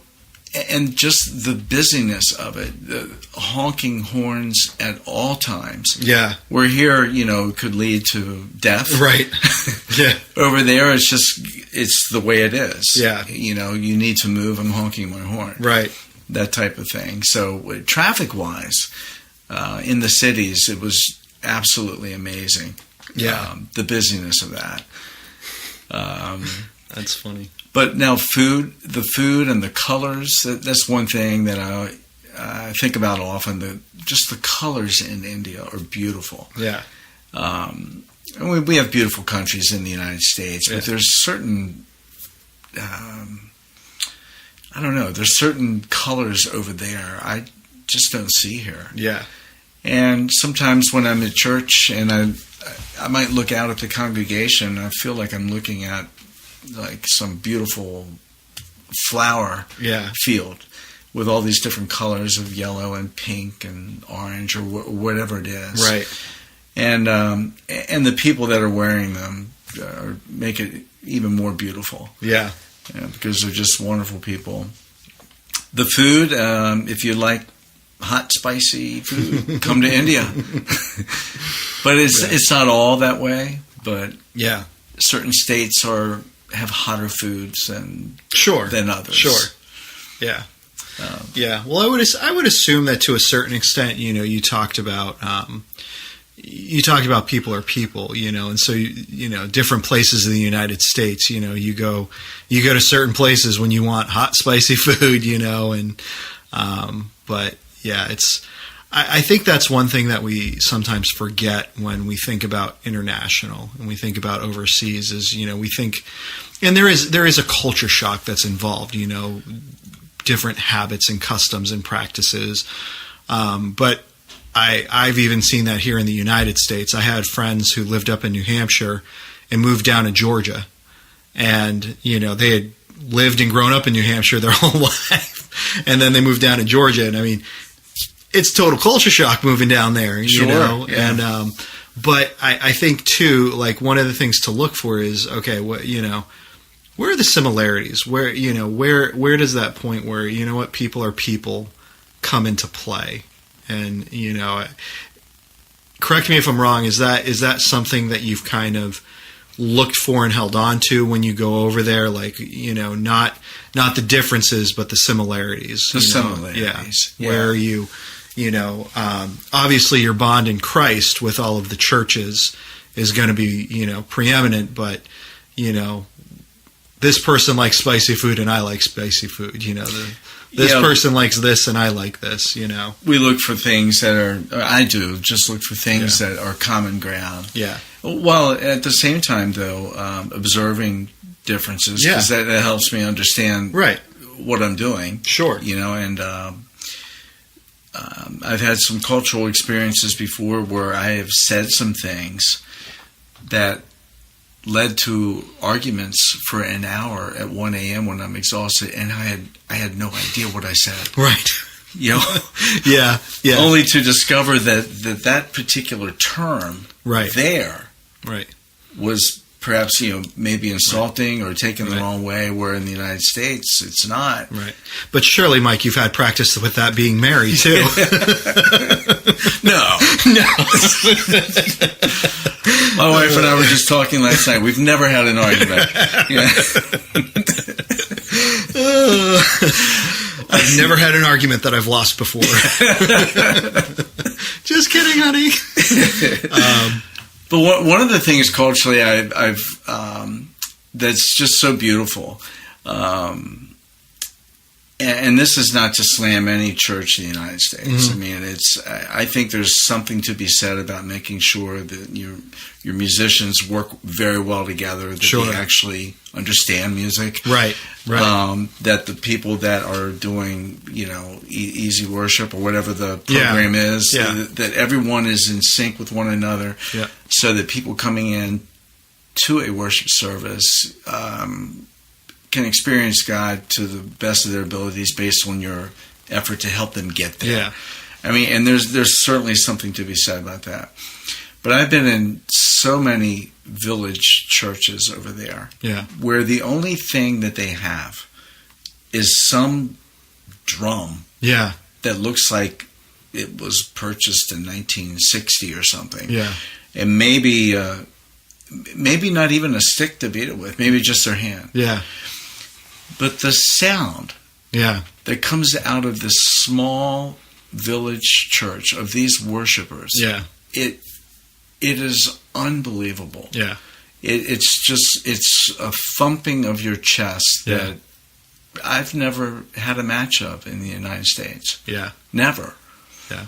and just the busyness of it, the honking horns at all times. Yeah. Where here, could lead to death. Right. Yeah. Over there, it's the way it is. Yeah. You need to move, I'm honking my horn. Right. That type of thing. So traffic-wise, in the cities, it was absolutely amazing. Yeah. The busyness of that. That's funny. But now the food and the colors, that's one thing that I think about often. Just the colors in India are beautiful. Yeah. And we have beautiful countries in the United States, but there's certain, I don't know, there's certain colors over there I just don't see here. Yeah. And sometimes when I'm at church and I might look out at the congregation, I feel like I'm looking at like some beautiful flower field with all these different colors of yellow and pink and orange or whatever it is. Right. And the people that are wearing them make it even more beautiful. Yeah. Because they're just wonderful people. The food, if you like hot, spicy food, come to India. But it's not all that way. But certain states have hotter foods than others. Sure. Yeah. Well, I would assume that to a certain extent, you talked about people are people, and so different places in the United States, you go to certain places when you want hot, spicy food, but I think that's one thing that we sometimes forget when we think about international and we think about overseas is, we think, and there is a culture shock that's involved, different habits and customs and practices. But I've even seen that here in the United States. I had friends who lived up in New Hampshire and moved down to Georgia. And, they had lived and grown up in New Hampshire their whole life. And then they moved down to Georgia. And I mean, it's total culture shock moving down there, Yeah. And, but I think too, like one of the things to look for is, okay, what, where are the similarities? Where does that point where, people are people come into play? And, correct me if I'm wrong, is that something that you've kind of looked for and held on to when you go over there? Like, not the differences, but the similarities. The similarities. Yeah. Where you obviously your bond in Christ with all of the churches is going to be, preeminent, but, this person likes spicy food and I like spicy food, this person likes this and I like this, We look for things I do just look for things that are common ground. Yeah. Well, at the same time, though, observing differences, because that helps me understand what I'm doing. Sure. And I've had some cultural experiences before where I have said some things that led to arguments for an hour at 1 a.m. when I'm exhausted, and I had no idea what I said. Right. Yeah. Only to discover that particular term there was perhaps, maybe insulting or taken the wrong way, where in the United States it's not. Right. But surely, Mike, you've had practice with that being married, too. No. My wife and I were just talking last night. We've never had an argument. I've never had an argument that I've lost before. Just kidding, honey. But one of the things culturally I've that's just so beautiful, and this is not to slam any church in the United States. Mm-hmm. I mean, I think there's something to be said about making sure that your musicians work very well together, that they actually understand music. Right. That the people that are doing, easy worship or whatever the program is, that everyone is in sync with one another, so that people coming in to a worship service can experience God to the best of their abilities based on your effort to help them get there. Yeah. I mean, and there's certainly something to be said about that. But I've been in so many village churches over there where the only thing that they have is some drum that looks like it was purchased in 1960 or something. Yeah. And maybe not even a stick to beat it with, maybe just their hand. Yeah. But the sound that comes out of this small village church, of these worshipers, Yeah. it is unbelievable. Yeah. It's a thumping of your chest Yeah. that I've never had a match of in the United States. Yeah. Never. Yeah.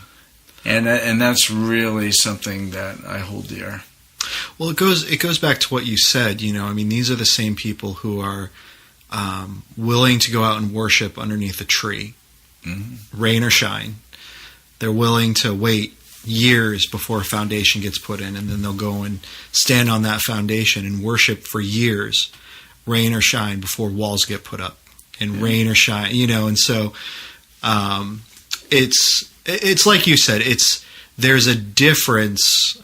And that's really something that I hold dear. Well, it goes back to what you said. I mean, these are the same people who are willing to go out and worship underneath a tree, rain or shine. They're willing to wait years before a foundation gets put in, and then they'll go and stand on that foundation and worship for years, rain or shine, before walls get put up, and rain or shine. And so it's like you said. There's a difference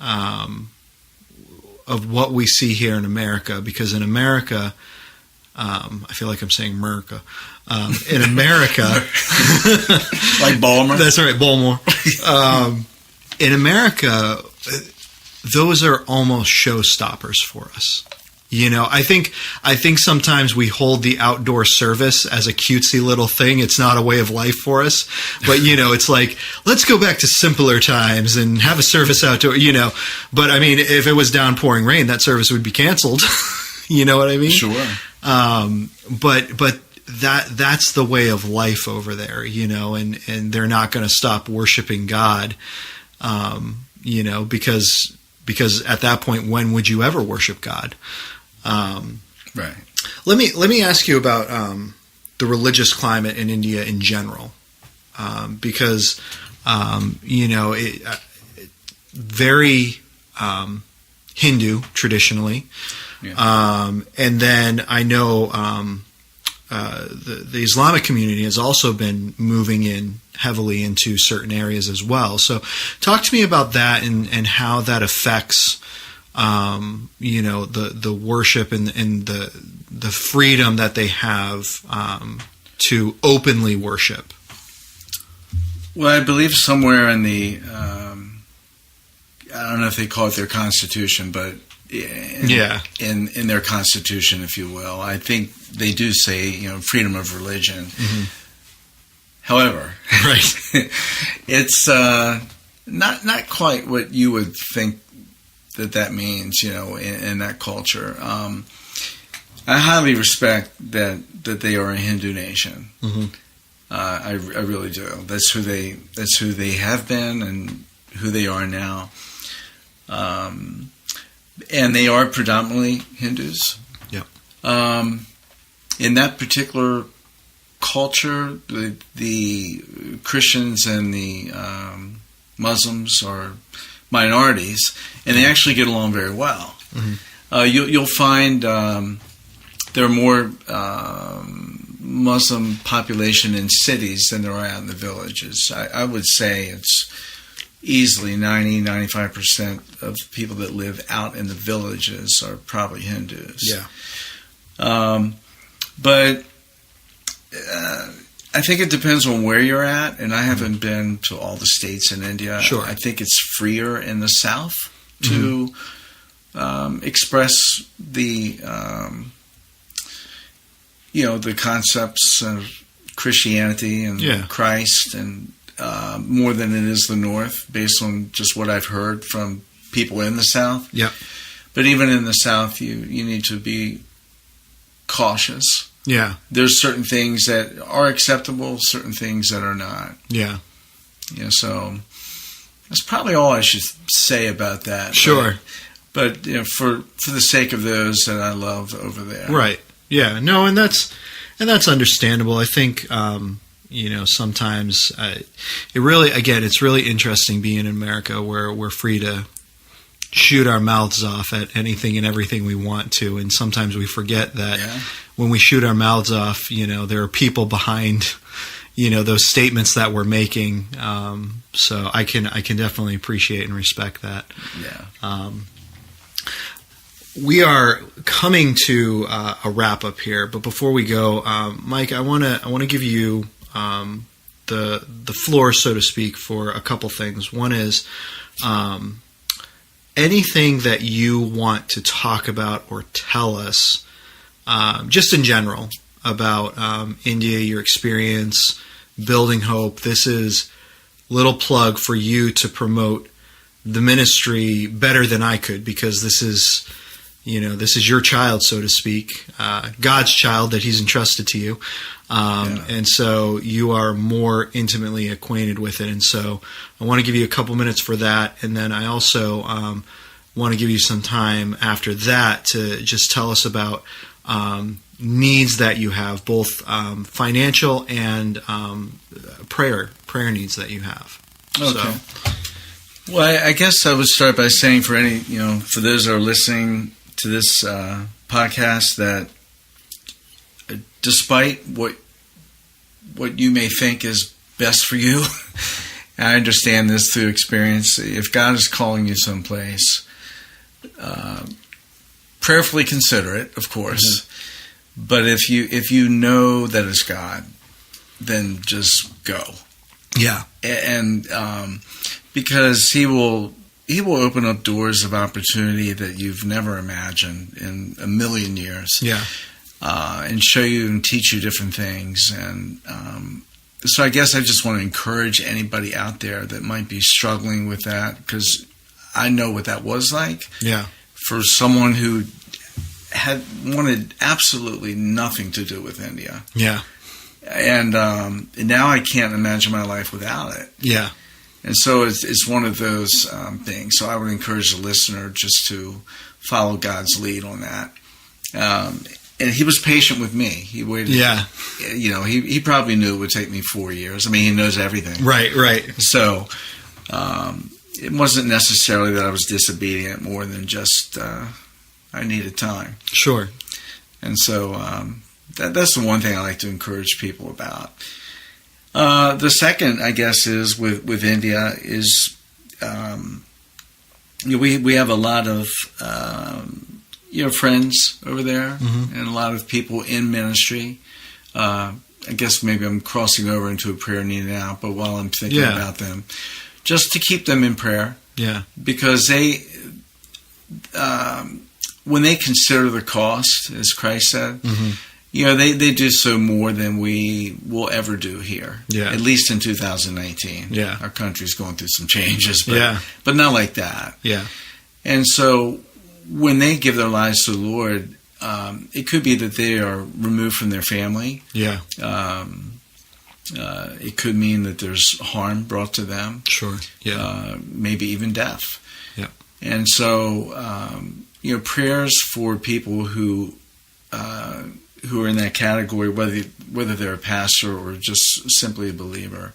of what we see here in America, because in America, I feel like I'm saying America. In America, like Baltimore. That's right, Baltimore. In America, those are almost showstoppers for us. I think sometimes we hold the outdoor service as a cutesy little thing. It's not a way of life for us. But, it's like, let's go back to simpler times and have a service outdoor, But, I mean, if it was downpouring rain, that service would be canceled. You know what I mean? Sure. But that's the way of life over there, and they're not going to stop worshiping God, because at that point, when would you ever worship God? Right. Let me ask you about the religious climate in India in general, because very Hindu traditionally, and then I know the Islamic community has also been moving in heavily into certain areas as well. So, talk to me about that and how that affects the worship and the freedom that they have to openly worship. Well, I believe somewhere in the I don't know if they call it their constitution, but in their constitution, if you will, I think they do say freedom of religion. Mm-hmm. However, right, it's not quite what you would think that means, in that culture. I highly respect that they are a Hindu nation. Mm-hmm. I really do. That's who they have been and who they are now. And they are predominantly Hindus. Yep. In that particular culture, the Christians and the Muslims are minorities, and they actually get along very well. Mm-hmm. You'll find there are more Muslim population in cities than there are out in the villages. I would say it's easily 90-95% of people that live out in the villages are probably Hindus. Yeah. But I think it depends on where you're at, and I haven't been to all the states in India. Sure. I think it's freer in the South to express the the concepts of Christianity and Christ, and more than it is the North, based on just what I've heard from people in the South. Yep. But even in the South, you need to be cautious. Yeah. There's certain things that are acceptable, certain things that are not. Yeah. So that's probably all I should say about that. Sure. But for the sake of those that I love over there. Right. Yeah. No, and that's understandable. I think sometimes it's really interesting being in America, where we're free to shoot our mouths off at anything and everything we want to, and sometimes we forget that when we shoot our mouths off, there are people behind, those statements that we're making. So I can definitely appreciate and respect that. Yeah. We are coming to a wrap up here, but before we go, Mike, I want to give you the floor, so to speak, for a couple things. One is anything that you want to talk about or tell us, just in general, about India, your experience, building hope. This is little plug for you to promote the ministry better than I could, because this is your child, so to speak, God's child that He's entrusted to you. And so you are more intimately acquainted with it. And so I want to give you a couple minutes for that. And then I also want to give you some time after that to just tell us about needs that you have, both financial and prayer needs that you have. Okay. So. Well, I guess I would start by saying for those that are listening to this podcast, that despite what you may think is best for you, I understand this through experience. If God is calling you someplace, prayerfully consider it, of course. Mm-hmm. But if you know that it's God, then just go. Yeah, and because He will open up doors of opportunity that you've never imagined in a million years. Yeah. And show you and teach you different things. And so I guess I just want to encourage anybody out there that might be struggling with that, because I know what that was like. Yeah. For someone who had wanted absolutely nothing to do with India. Yeah. And now I can't imagine my life without it. Yeah. And so it's one of those things. So I would encourage the listener just to follow God's lead on that. And He was patient with me. He waited. Yeah. He probably knew it would take me 4 years. I mean, He knows everything. Right. So it wasn't necessarily that I was disobedient, more than just I needed time. Sure. And so that's the one thing I like to encourage people about. The second, I guess, is with India is we have a lot of friends over there, mm-hmm. and a lot of people in ministry. I guess maybe I'm crossing over into a prayer need now, but while I'm thinking about them, just to keep them in prayer. Yeah. Because they, when they consider the cost, as Christ said, mm-hmm. They do so more than we will ever do here. Yeah. At least in 2019. Yeah. Our country's going through some changes, but not like that. Yeah. And so when they give their lives to the Lord, it could be that they are removed from their family. Yeah. It could mean that there's harm brought to them. Sure. Yeah. Maybe even death. Yeah. And so, prayers for people who are in that category, whether they're a pastor or just simply a believer,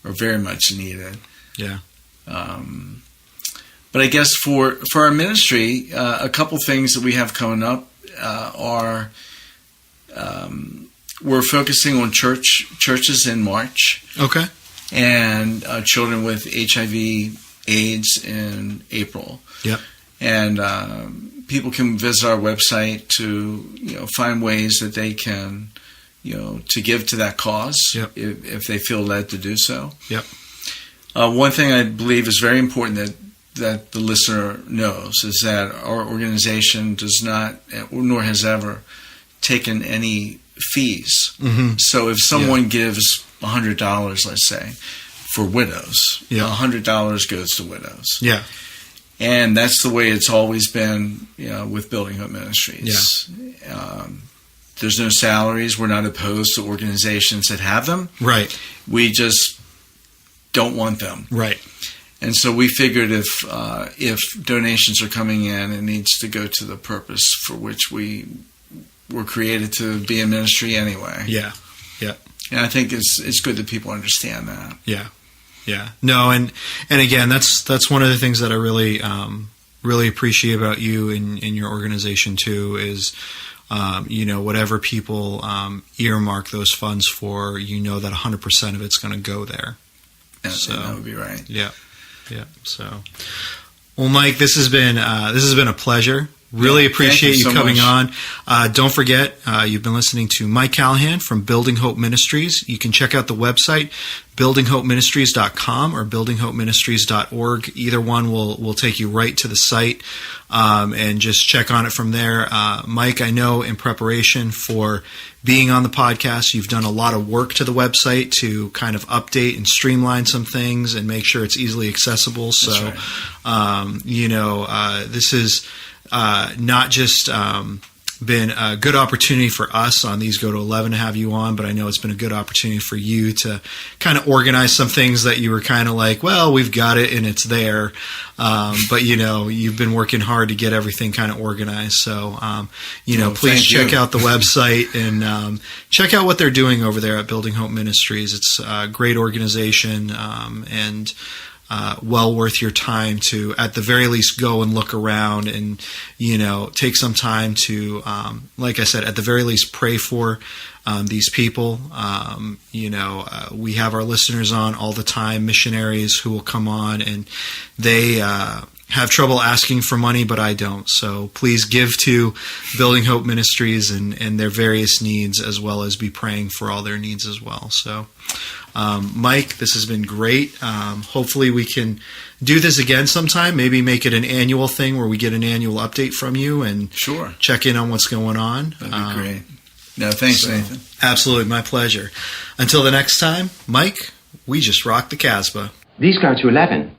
are very much needed. Yeah. But I guess for our ministry, a couple things that we have coming up are we're focusing on churches in March. Okay. And children with HIV/AIDS in April. Yep. And people can visit our website to find ways that they can to give to that cause. Yep. if they feel led to do so. Yep. One thing I believe is very important that the listener knows is that our organization does not, nor has ever, taken any fees. Mm-hmm. So if someone gives $100, let's say, for widows, $100 goes to widows. Yeah. And that's the way it's always been, with Building Hope Ministries. Yeah. There's no salaries. We're not opposed to organizations that have them. Right. We just don't want them. Right. And so we figured if donations are coming in, it needs to go to the purpose for which we were created to be in ministry anyway. Yeah. Yeah. And I think it's good that people understand that. Yeah. Yeah. No, and again, that's one of the things that I really really appreciate about you and your organization too is whatever people earmark those funds for, that 100% of it's going to go there. So that would be right. Yeah. Yeah. So, well, Mike, this has been a pleasure. Really Yeah, appreciate thank you you so coming much. on. Don't forget, you've been listening to Mike Callahan from Building Hope Ministries. You can check out the website, buildinghopeministries.com or buildinghopeministries.org. Either one will take you right to the site, and just check on it from there. Mike, I know in preparation for being on the podcast, you've done a lot of work to the website to kind of update and streamline some things and make sure it's easily accessible. So, right. This is not just been a good opportunity for us on These Go to 11 to have you on, but I know it's been a good opportunity for you to kind of organize some things that you were kind of like, well, we've got it and it's there. But, you've been working hard to get everything kind of organized. So, please check out the website and check out what they're doing over there at Building Hope Ministries. It's a great organization, and well worth your time to, at the very least, go and look around and, take some time to, like I said, at the very least, pray for these people. We have our listeners on all the time, missionaries who will come on, and they have trouble asking for money, but I don't. So please give to Building Hope Ministries and their various needs, as well as be praying for all their needs as well. So, Mike, this has been great. Hopefully we can do this again sometime, maybe make it an annual thing where we get an annual update from you and Sure. check in on what's going on. That'd be great. No, thanks, Nathan. Absolutely, my pleasure. Until the next time, Mike, we just rocked the Casbah. These Go to 11